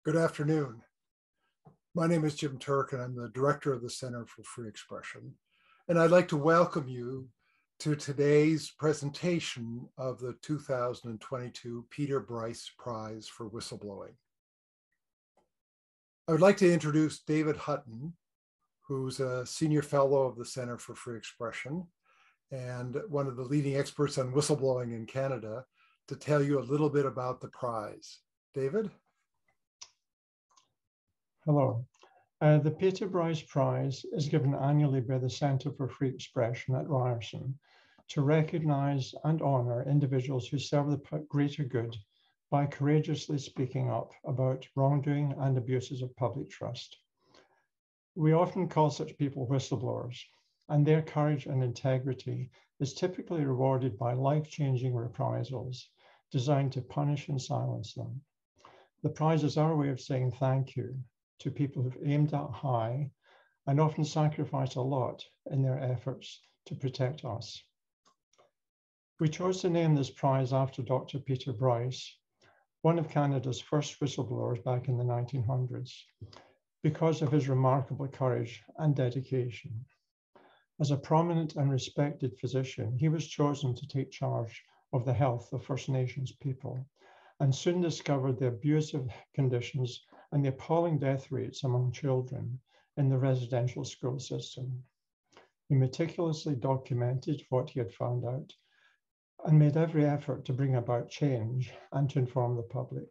Good afternoon. My name is Jim Turk, and I'm the director of the Center for Free Expression. And I'd like to welcome you to today's presentation of the 2022 Peter Bryce Prize for Whistleblowing. I would like to introduce David Hutton, who's a senior fellow of the Center for Free Expression and one of the leading experts on whistleblowing in Canada, to tell you a little bit about the prize. David? Hello. The Peter Bryce Prize is given annually by the Centre for Free Expression at Ryerson to recognise and honour individuals who serve the greater good by courageously speaking up about wrongdoing and abuses of public trust. We often call such people whistleblowers, and their courage and integrity is typically rewarded by life-changing reprisals designed to punish and silence them. The prize is our way of saying thank you to people who've aimed at high and often sacrificed a lot in their efforts to protect us. We chose to name this prize after Dr. Peter Bryce, one of Canada's first whistleblowers back in the 1900s, because of his remarkable courage and dedication. As a prominent and respected physician, he was chosen to take charge of the health of First Nations people and soon discovered the abusive conditions and the appalling death rates among children in the residential school system. He meticulously documented what he had found out and made every effort to bring about change and to inform the public.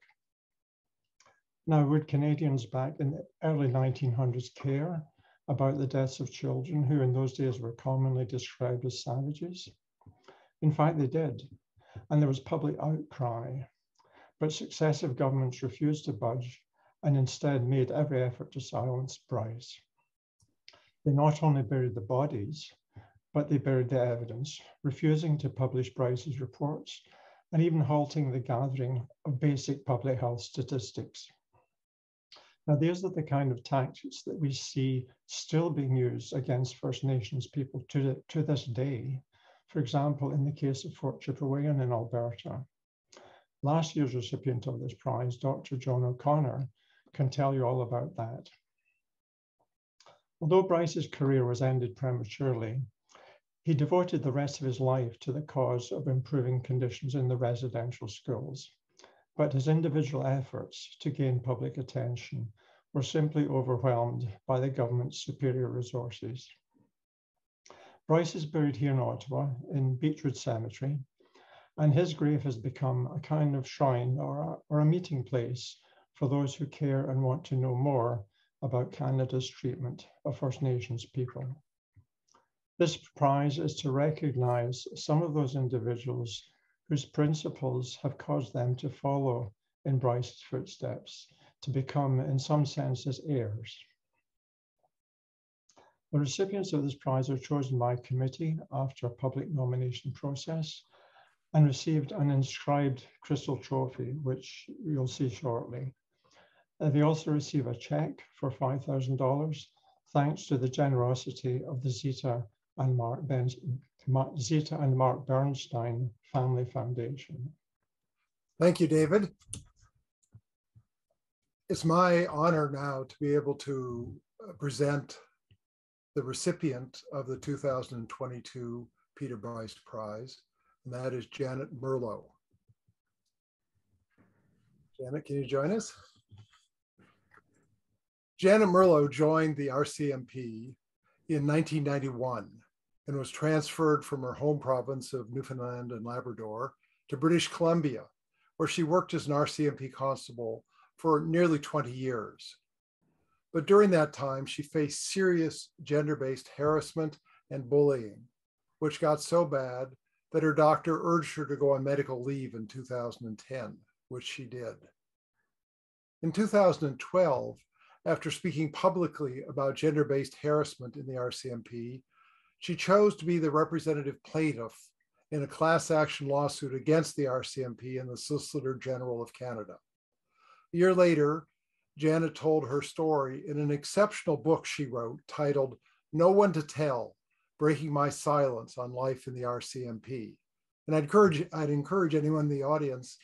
Now, would Canadians back in the early 1900s care about the deaths of children who in those days were commonly described as savages? In fact, they did, and there was public outcry, but successive governments refused to budge and instead made every effort to silence Bryce. They not only buried the bodies, but they buried the evidence, refusing to publish Bryce's reports and even halting the gathering of basic public health statistics. Now, these are the kind of tactics that we see still being used against First Nations people to this day. For example, in the case of Fort Chipewyan in Alberta. Last year's recipient of this prize, Dr. John O'Connor, can tell you all about that. Although Bryce's career was ended prematurely, he devoted the rest of his life to the cause of improving conditions in the residential schools. But his individual efforts to gain public attention were simply overwhelmed by the government's superior resources. Bryce is buried here in Ottawa in Beechwood Cemetery, and his grave has become a kind of shrine or a meeting place for those who care and want to know more about Canada's treatment of First Nations people. This prize is to recognise some of those individuals whose principles have caused them to follow in Bryce's footsteps, to become, in some sense, his heirs. The recipients of this prize are chosen by committee after a public nomination process and received an inscribed crystal trophy, which you'll see shortly. They also receive a check for $5,000, thanks to the generosity of the Zita and Mark Bernstein Family Foundation. Thank you, David. It's my honor now to be able to present the recipient of the 2022 Peter Bryce Prize, and that is Janet Merlo. Janet, can you join us? Janet Merlo joined the RCMP in 1991 and was transferred from her home province of Newfoundland and Labrador to British Columbia, where she worked as an RCMP constable for nearly 20 years. But during that time, she faced serious gender-based harassment and bullying, which got so bad that her doctor urged her to go on medical leave in 2010, which she did. In 2012, after speaking publicly about gender-based harassment in the RCMP, she chose to be the representative plaintiff in a class action lawsuit against the RCMP and the Solicitor General of Canada. A year later, Janet told her story in an exceptional book she wrote titled "No One to Tell: Breaking My Silence on Life in the RCMP." And I'd encourage anyone in the audience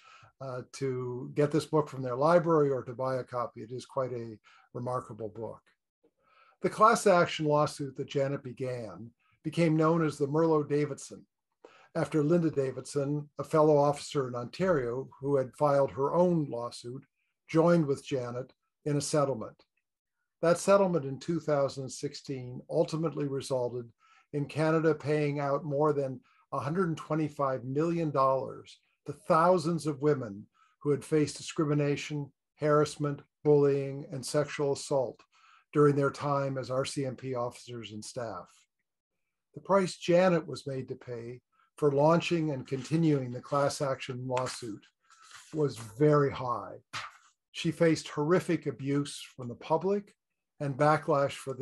to get this book from their library or to buy a copy. It is quite a remarkable book. The class action lawsuit that Janet began became known as the Merlo-Davidson, after Linda Davidson, a fellow officer in Ontario who had filed her own lawsuit, joined with Janet in a settlement. That settlement in 2016 ultimately resulted in Canada paying out more than $125 million to thousands of women who had faced discrimination, harassment, bullying, and sexual assault during their time as RCMP officers and staff. The price Janet was made to pay for launching and continuing the class action lawsuit was very high. She faced horrific abuse from the public and backlash from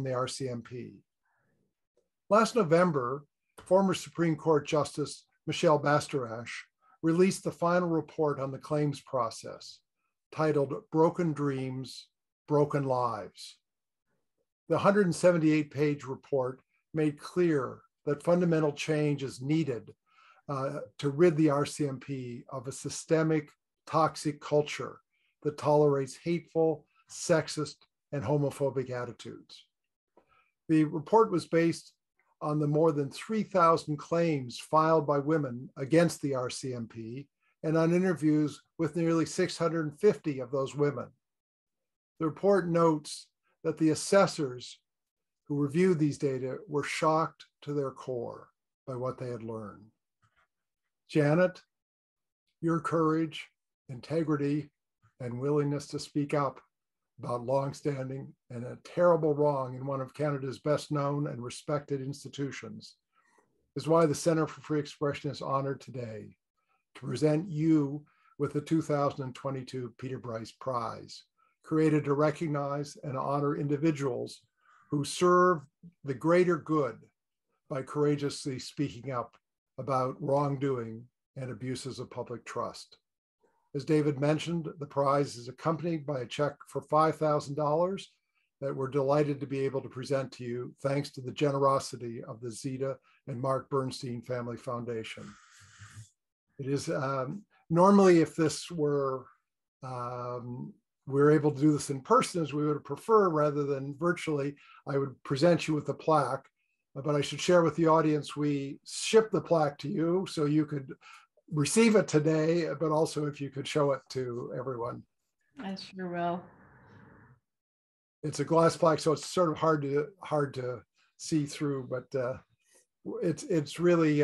the RCMP. Last November, former Supreme Court Justice Michelle Bastarache released the final report on the claims process, titled Broken Dreams, Broken Lives. The 178-page report made clear that fundamental change is needed to rid the RCMP of a systemic, toxic culture that tolerates hateful, sexist, and homophobic attitudes. The report was based on the more than 3,000 claims filed by women against the RCMP and on interviews with nearly 650 of those women. The report notes that the assessors who reviewed these data were shocked to their core by what they had learned. Janet, your courage, integrity, and willingness to speak up about longstanding and a terrible wrong in one of Canada's best known and respected institutions is why the Center for Free Expression is honored today to present you with the 2022 Peter Bryce Prize, created to recognize and honor individuals who serve the greater good by courageously speaking up about wrongdoing and abuses of public trust. As David mentioned, the prize is accompanied by a check for $5,000 that we're delighted to be able to present to you, thanks to the generosity of the Zita and Mark Bernstein Family Foundation. It is normally, if this were, we were able to do this in person as we would prefer rather than virtually, I would present you with a plaque, but I should share with the audience, we shipped the plaque to you so you could receive it today, but also if you could show it to everyone. I sure will. It's a glass plaque, so it's sort of hard to see through, but it's really,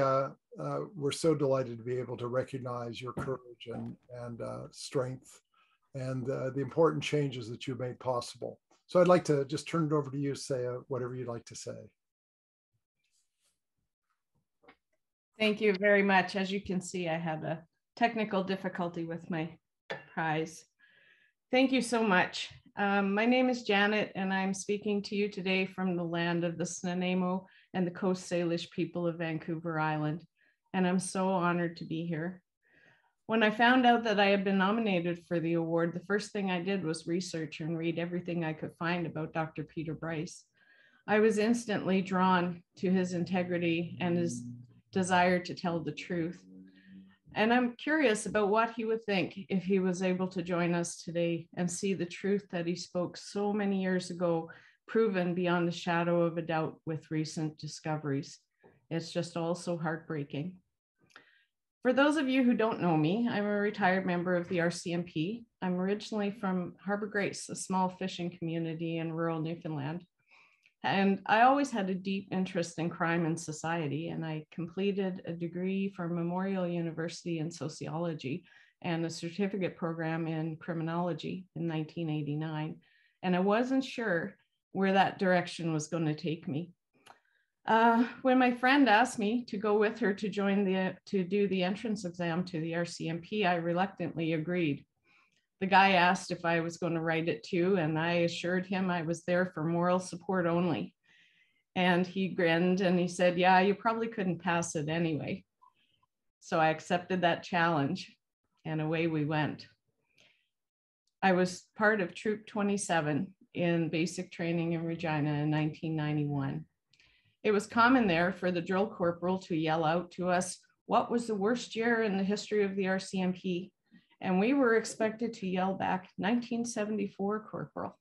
we're so delighted to be able to recognize your courage and strength and the important changes that you've made possible. So I'd like to just turn it over to you, say whatever you'd like to say. Thank you very much. As you can see, I had a technical difficulty with my prize. Thank you so much. My name is Janet, and I'm speaking to you today from the land of the Snuneymuxw and the Coast Salish people of Vancouver Island, and I'm so honored to be here. When I found out that I had been nominated for the award, the first thing I did was research and read everything I could find about Dr. Peter Bryce. I was instantly drawn to his integrity and his desire to tell the truth. And I'm curious about what he would think if he was able to join us today and see the truth that he spoke so many years ago, proven beyond the shadow of a doubt with recent discoveries. It's just all so heartbreaking. For those of you who don't know me, I'm a retired member of the RCMP. I'm originally from Harbour Grace, a small fishing community in rural Newfoundland. And I always had a deep interest in crime and society, and I completed a degree from Memorial University in sociology and a certificate program in criminology in 1989. And I wasn't sure where that direction was going to take me. When my friend asked me to go with her to do the entrance exam to the RCMP, I reluctantly agreed. The guy asked if I was going to write it too, and I assured him I was there for moral support only. And he grinned and he said, yeah, you probably couldn't pass it anyway. So I accepted that challenge and away we went. I was part of Troop 27 in basic training in Regina in 1991. It was common there for the drill corporal to yell out to us, what was the worst year in the history of the RCMP? And we were expected to yell back, 1974, Corporal.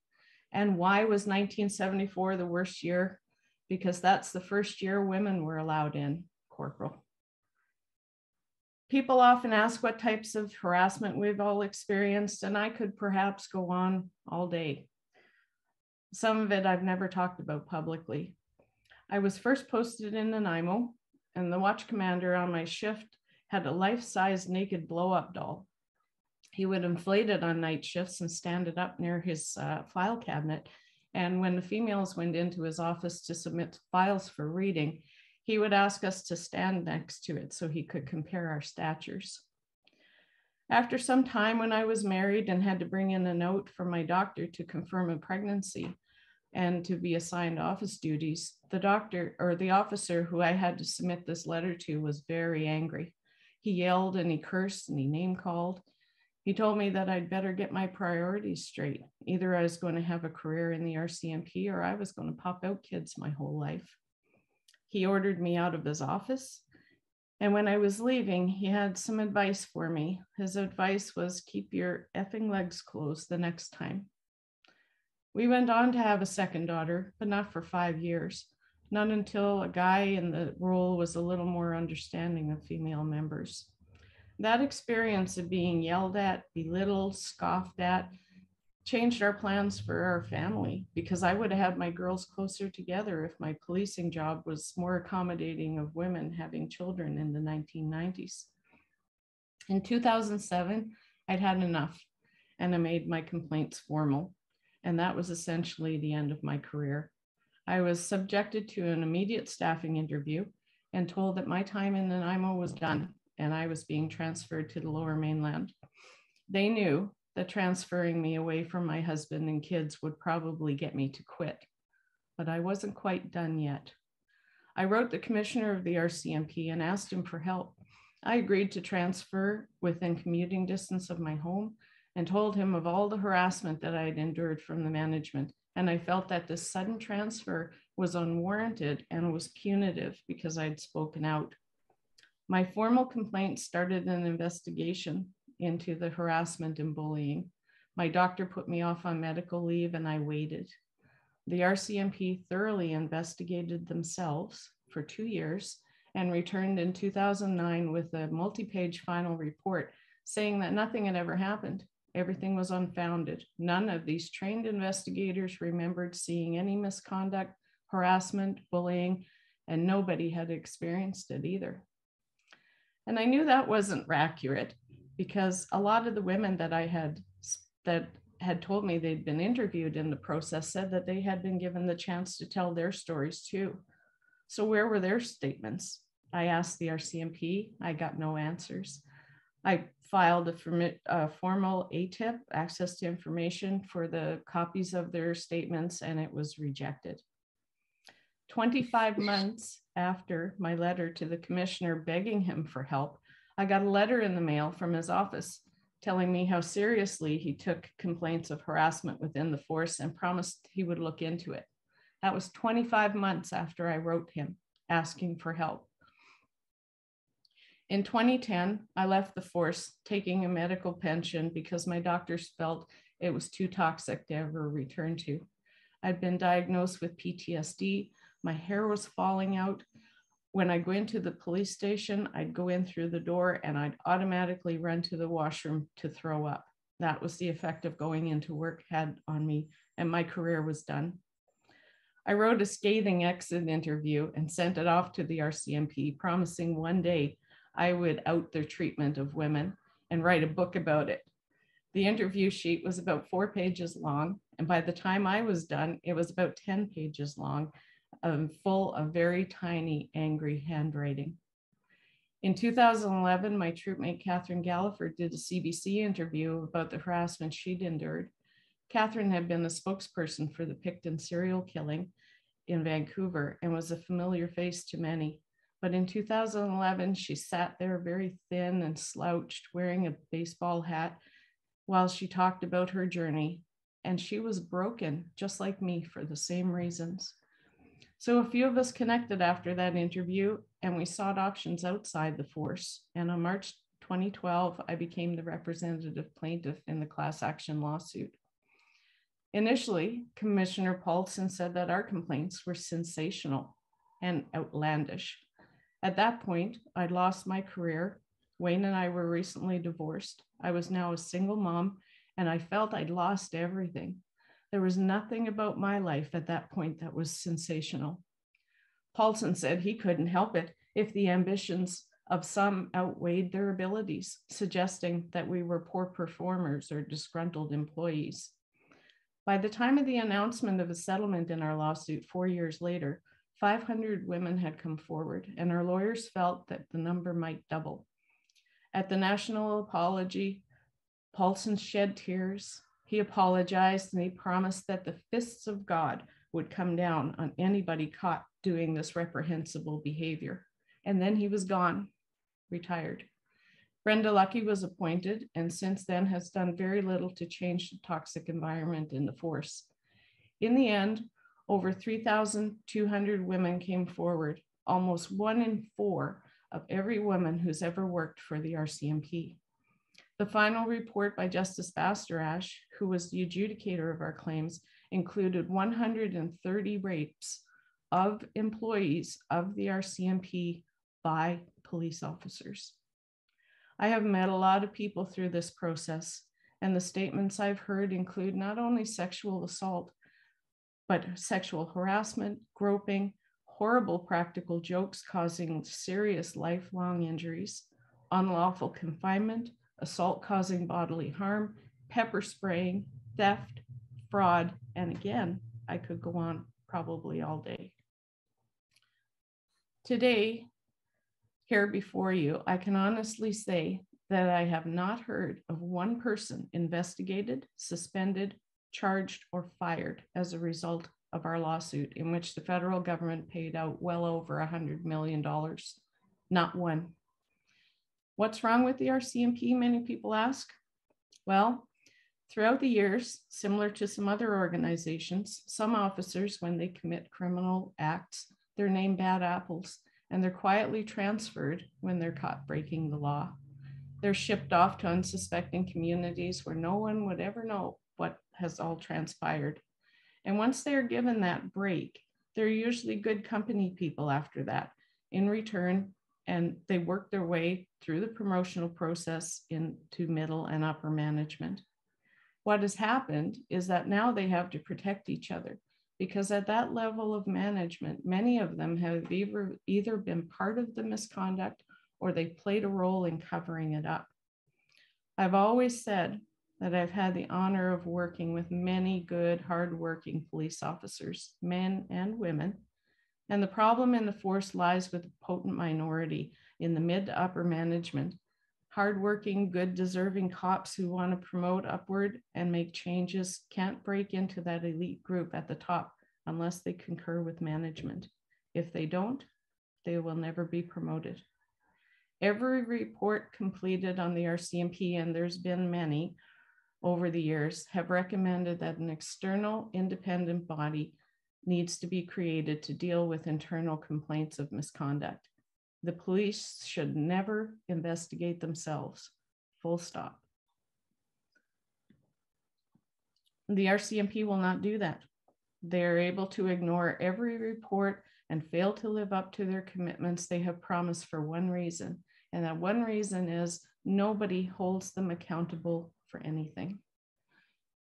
And why was 1974 the worst year? Because that's the first year women were allowed in, Corporal. People often ask what types of harassment we've all experienced, and I could perhaps go on all day. Some of it I've never talked about publicly. I was first posted in Nanaimo, and the watch commander on my shift had a life-size naked blow-up doll. He would inflate it on night shifts and stand it up near his file cabinet. And when the females went into his office to submit files for reading, he would ask us to stand next to it so he could compare our statures. After some time, when I was married and had to bring in a note from my doctor to confirm a pregnancy and to be assigned office duties, the doctor or the officer who I had to submit this letter to was very angry. He yelled and he cursed and he name called. He told me that I'd better get my priorities straight. Either I was going to have a career in the RCMP or I was going to pop out kids my whole life. He ordered me out of his office. And when I was leaving, he had some advice for me. His advice was, keep your effing legs closed the next time. We went on to have a second daughter, but not for 5 years. Not until a guy in the role was a little more understanding of female members. That experience of being yelled at, belittled, scoffed at, changed our plans for our family, because I would have had my girls closer together if my policing job was more accommodating of women having children in the 1990s. In 2007, I'd had enough, and I made my complaints formal, and that was essentially the end of my career. I was subjected to an immediate staffing interview and told that my time in Nanaimo was done, and I was being transferred to the Lower Mainland. They knew that transferring me away from my husband and kids would probably get me to quit, but I wasn't quite done yet. I wrote the commissioner of the RCMP and asked him for help. I agreed to transfer within commuting distance of my home and told him of all the harassment that I had endured from the management. And I felt that this sudden transfer was unwarranted and was punitive because I'd spoken out. My formal complaint started an investigation into the harassment and bullying. My doctor put me off on medical leave and I waited. The RCMP thoroughly investigated themselves for 2 years and returned in 2009 with a multi-page final report saying that nothing had ever happened. Everything was unfounded. None of these trained investigators remembered seeing any misconduct, harassment, bullying, and nobody had experienced it either. And I knew that wasn't accurate, because a lot of the women that had told me they'd been interviewed in the process said that they had been given the chance to tell their stories too. So where were their statements? I asked the RCMP, I got no answers. I filed a formal ATIP, access to information, for the copies of their statements, and it was rejected. 25 months after my letter to the commissioner begging him for help, I got a letter in the mail from his office telling me how seriously he took complaints of harassment within the force and promised he would look into it. That was 25 months after I wrote him asking for help. In 2010, I left the force taking a medical pension because my doctors felt it was too toxic to ever return to. I'd been diagnosed with PTSD. My hair was falling out. When I go into the police station, I'd go in through the door and I'd automatically run to the washroom to throw up. That was the effect of going into work had on me, and my career was done. I wrote a scathing exit interview and sent it off to the RCMP, promising one day I would out their treatment of women and write a book about it. The interview sheet was about 4 pages long, and by the time I was done, it was about 10 pages long, full of very tiny, angry handwriting. In 2011, my troopmate Katherine Galliford did a CBC interview about the harassment she'd endured. Katherine had been the spokesperson for the Picton serial killing in Vancouver and was a familiar face to many. But in 2011, she sat there very thin and slouched, wearing a baseball hat, while she talked about her journey. And she was broken, just like me, for the same reasons. So a few of us connected after that interview, and we sought options outside the force. And on March 2012, I became the representative plaintiff in the class action lawsuit. Initially, Commissioner Paulson said that our complaints were sensational and outlandish. At that point, I'd lost my career. Wayne and I were recently divorced. I was now a single mom, and I felt I'd lost everything. There was nothing about my life at that point that was sensational. Paulson said he couldn't help it if the ambitions of some outweighed their abilities, suggesting that we were poor performers or disgruntled employees. By the time of the announcement of a settlement in our lawsuit 4 years later, 500 women had come forward, and our lawyers felt that the number might double. At the national apology, Paulson shed tears. He apologized, and he promised that the fists of God would come down on anybody caught doing this reprehensible behavior. And then he was gone, retired. Brenda Lucky was appointed, and since then has done very little to change the toxic environment in the force. In the end, over 3,200 women came forward, almost 1 in 4 of every woman who's ever worked for the RCMP. The final report by Justice Bastarash, who was the adjudicator of our claims, included 130 rapes of employees of the RCMP by police officers. I have met a lot of people through this process, and the statements I've heard include not only sexual assault, but sexual harassment, groping, horrible practical jokes causing serious lifelong injuries, unlawful confinement, assault causing bodily harm, pepper spraying, theft, fraud, and again, I could go on probably all day. Today, here before you, I can honestly say that I have not heard of one person investigated, suspended, charged, or fired as a result of our lawsuit, in which the federal government paid out well over $100 million. Not one. What's wrong with the RCMP, many people ask? Well, throughout the years, similar to some other organizations, some officers, when they commit criminal acts, they're named bad apples, and they're quietly transferred when they're caught breaking the law. They're shipped off to unsuspecting communities where no one would ever know what has all transpired. And once they're given that break, they're usually good company people after that in return, and they work their way through the promotional process into middle and upper management. What has happened is that now they have to protect each other, because at that level of management, many of them have either been part of the misconduct or they played a role in covering it up. I've always said that I've had the honor of working with many good, hardworking police officers, men and women, and the problem in the force lies with a potent minority in the mid to upper management. Hardworking, good, deserving cops who want to promote upward and make changes can't break into that elite group at the top unless they concur with management. If they don't, they will never be promoted. Every report completed on the RCMP, and there's been many over the years, have recommended that an external independent body needs to be created to deal with internal complaints of misconduct. The police should never investigate themselves, full stop. The RCMP will not do that. They are able to ignore every report and fail to live up to their commitments they have promised for one reason. And that one reason is nobody holds them accountable for anything.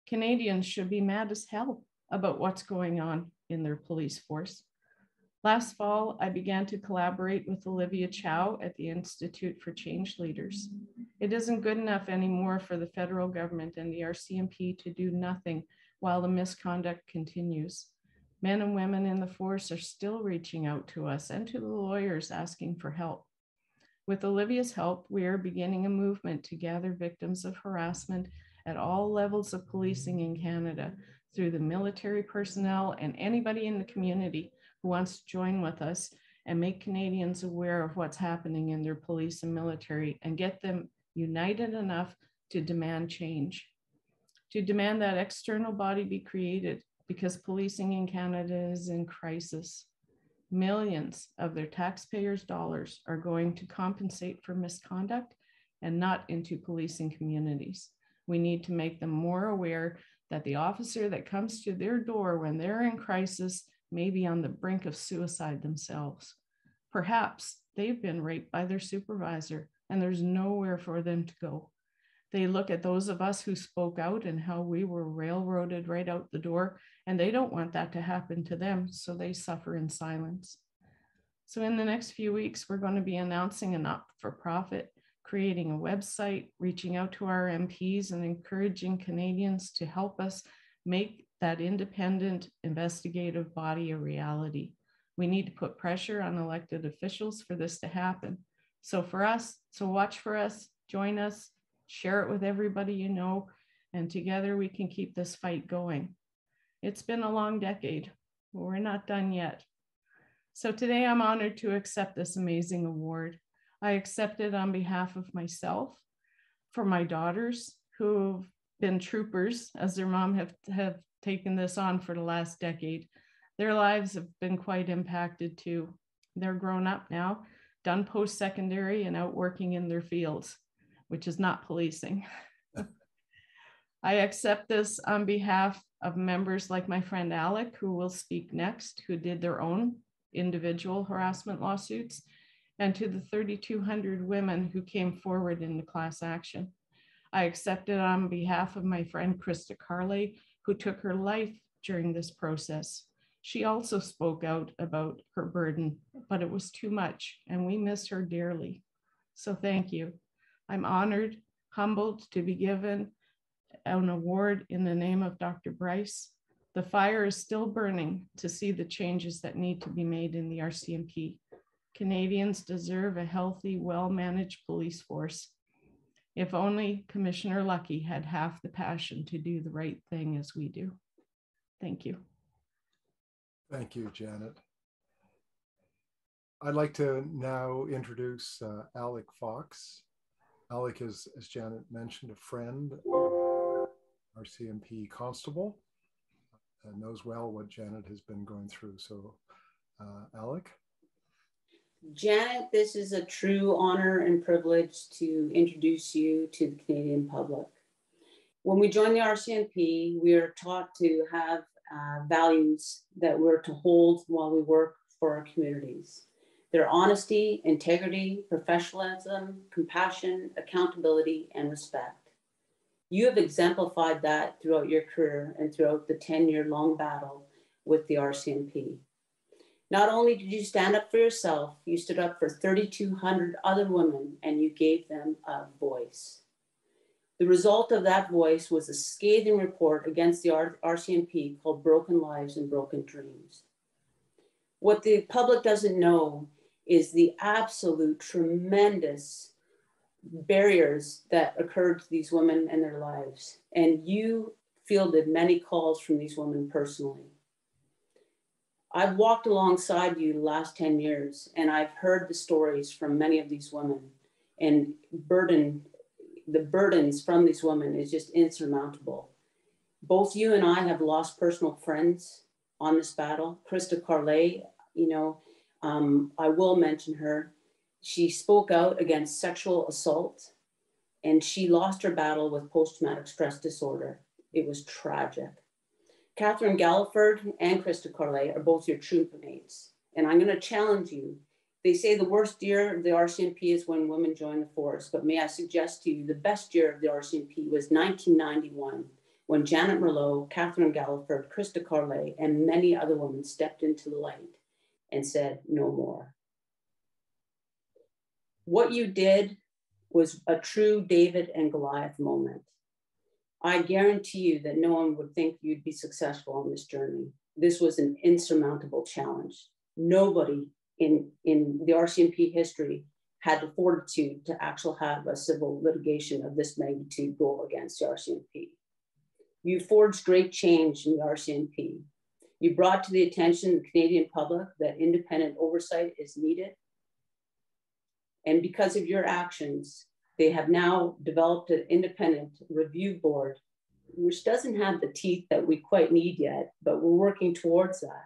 Canadians should be mad as hell about what's going on in their police force. Last fall, I began to collaborate with Olivia Chow at the Institute for Change Leaders. It isn't good enough anymore for the federal government and the RCMP to do nothing while the misconduct continues. Men and women in the force are still reaching out to us and to the lawyers asking for help. With Olivia's help, we are beginning a movement to gather victims of harassment at all levels of policing in Canada through the military personnel and anybody in the community who wants to join with us and make Canadians aware of what's happening in their police and military and get them united enough to demand change, to demand that external body be created, because policing in Canada is in crisis. Millions of their taxpayers' dollars are going to compensate for misconduct, and not into policing communities. We need to make them more aware that the officer that comes to their door when they're in crisis may be on the brink of suicide themselves. Perhaps they've been raped by their supervisor and there's nowhere for them to go. They look at those of us who spoke out and how we were railroaded right out the door, and they don't want that to happen to them, so they suffer in silence. So in the next few weeks, we're going to be announcing a not-for-profit, creating a website, reaching out to our MPs and encouraging Canadians to help us make that independent investigative body a reality. We need to put pressure on elected officials for this to happen. So watch for us, join us, share it with everybody you know, and together we can keep this fight going. It's been a long decade, but we're not done yet. So today I'm honored to accept this amazing award. I accept it on behalf of myself, for my daughters who've been troopers as their mom have taken this on for the last decade. Their lives have been quite impacted too. They're grown up now, done post-secondary and out working in their fields, which is not policing. I accept this on behalf of members like my friend Alec, who will speak next, who did their own individual harassment lawsuits, and to the 3,200 women who came forward in the class action. I accept it on behalf of my friend Krista Carley, who took her life during this process. She also spoke out about her burden, but it was too much, and we miss her dearly. So thank you. I'm honored, humbled to be given an award in the name of Dr. Bryce. The fire is still burning to see the changes that need to be made in the RCMP. Canadians deserve a healthy, well-managed police force. If only Commissioner Lucky had half the passion to do the right thing as we do. Thank you. Thank you, Janet. I'd like to now introduce Alec Fox. Alec is, as Janet mentioned, a friend, RCMP constable, and knows well what Janet has been going through. So, Alec? Janet, this is a true honor and privilege to introduce you to the Canadian public. When we join the RCMP, we are taught to have values that we're to hold while we work for our communities. They're honesty, integrity, professionalism, compassion, accountability, and respect. You have exemplified that throughout your career and throughout the 10-year-long battle with the RCMP. Not only did you stand up for yourself, you stood up for 3,200 other women and you gave them a voice. The result of that voice was a scathing report against the RCMP called Broken Lives and Broken Dreams. What the public doesn't know is the absolute tremendous barriers that occurred to these women and their lives. And you fielded many calls from these women personally. I've walked alongside you the last 10 years, and I've heard the stories from many of these women, and the burdens from these women is just insurmountable. Both you and I have lost personal friends on this battle. Krista Carley, I will mention her. She spoke out against sexual assault, and she lost her battle with post-traumatic stress disorder. It was tragic. Katherine Galliford and Krista Carley are both your troopmates, and I'm going to challenge you. They say the worst year of the RCMP is when women join the force, but may I suggest to you the best year of the RCMP was 1991, when Janet Merlo, Katherine Galliford, Krista Carley, and many other women stepped into the light and said, no more. What you did was a true David and Goliath moment. I guarantee you that no one would think you'd be successful on this journey. This was an insurmountable challenge. Nobody in the RCMP history had the fortitude to actually have a civil litigation of this magnitude go against the RCMP. You forged great change in the RCMP. You brought to the attention of the Canadian public that independent oversight is needed. And because of your actions, they have now developed an independent review board, which doesn't have the teeth that we quite need yet, but we're working towards that.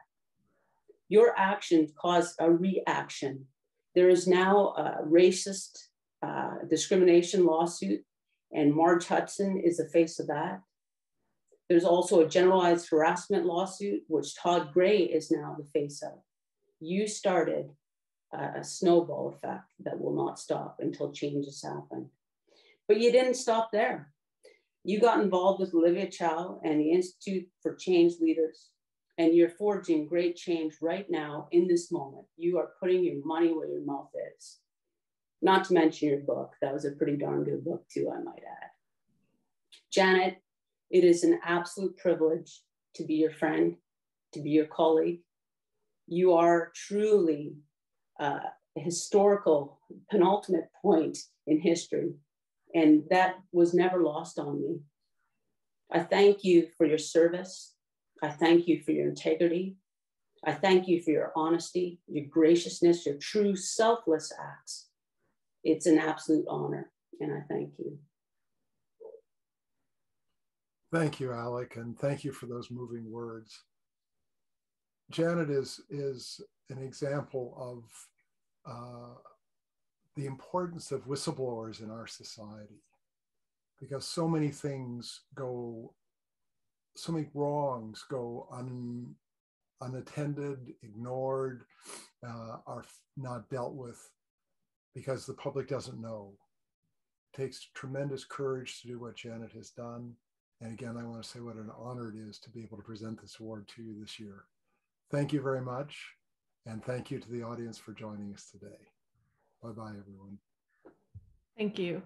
Your actions caused a reaction. There is now a racist discrimination lawsuit, and Marge Hutton is the face of that. There's also a generalized harassment lawsuit, which Todd Gray is now the face of. You started a snowball effect that will not stop until changes happen. But you didn't stop there. You got involved with Olivia Chow and the Institute for Change Leaders, and you're forging great change right now in this moment. You are putting your money where your mouth is. Not to mention your book. That was a pretty darn good book too, I might add. Janet, it is an absolute privilege to be your friend, to be your colleague. You are truly a historical penultimate point in history, and that was never lost on me. I thank you for your service. I thank you for your integrity. I thank you for your honesty, your graciousness, your true selfless acts. It's an absolute honor, and I thank you. Thank you, Alec, and thank you for those moving words. Janet is an example of the importance of whistleblowers in our society, because so many things go, so many wrongs go unattended, ignored, are not dealt with because the public doesn't know. It takes tremendous courage to do what Janet has done. And again, I want to say what an honor it is to be able to present this award to you this year. Thank you very much. And thank you to the audience for joining us today. Bye-bye, everyone. Thank you.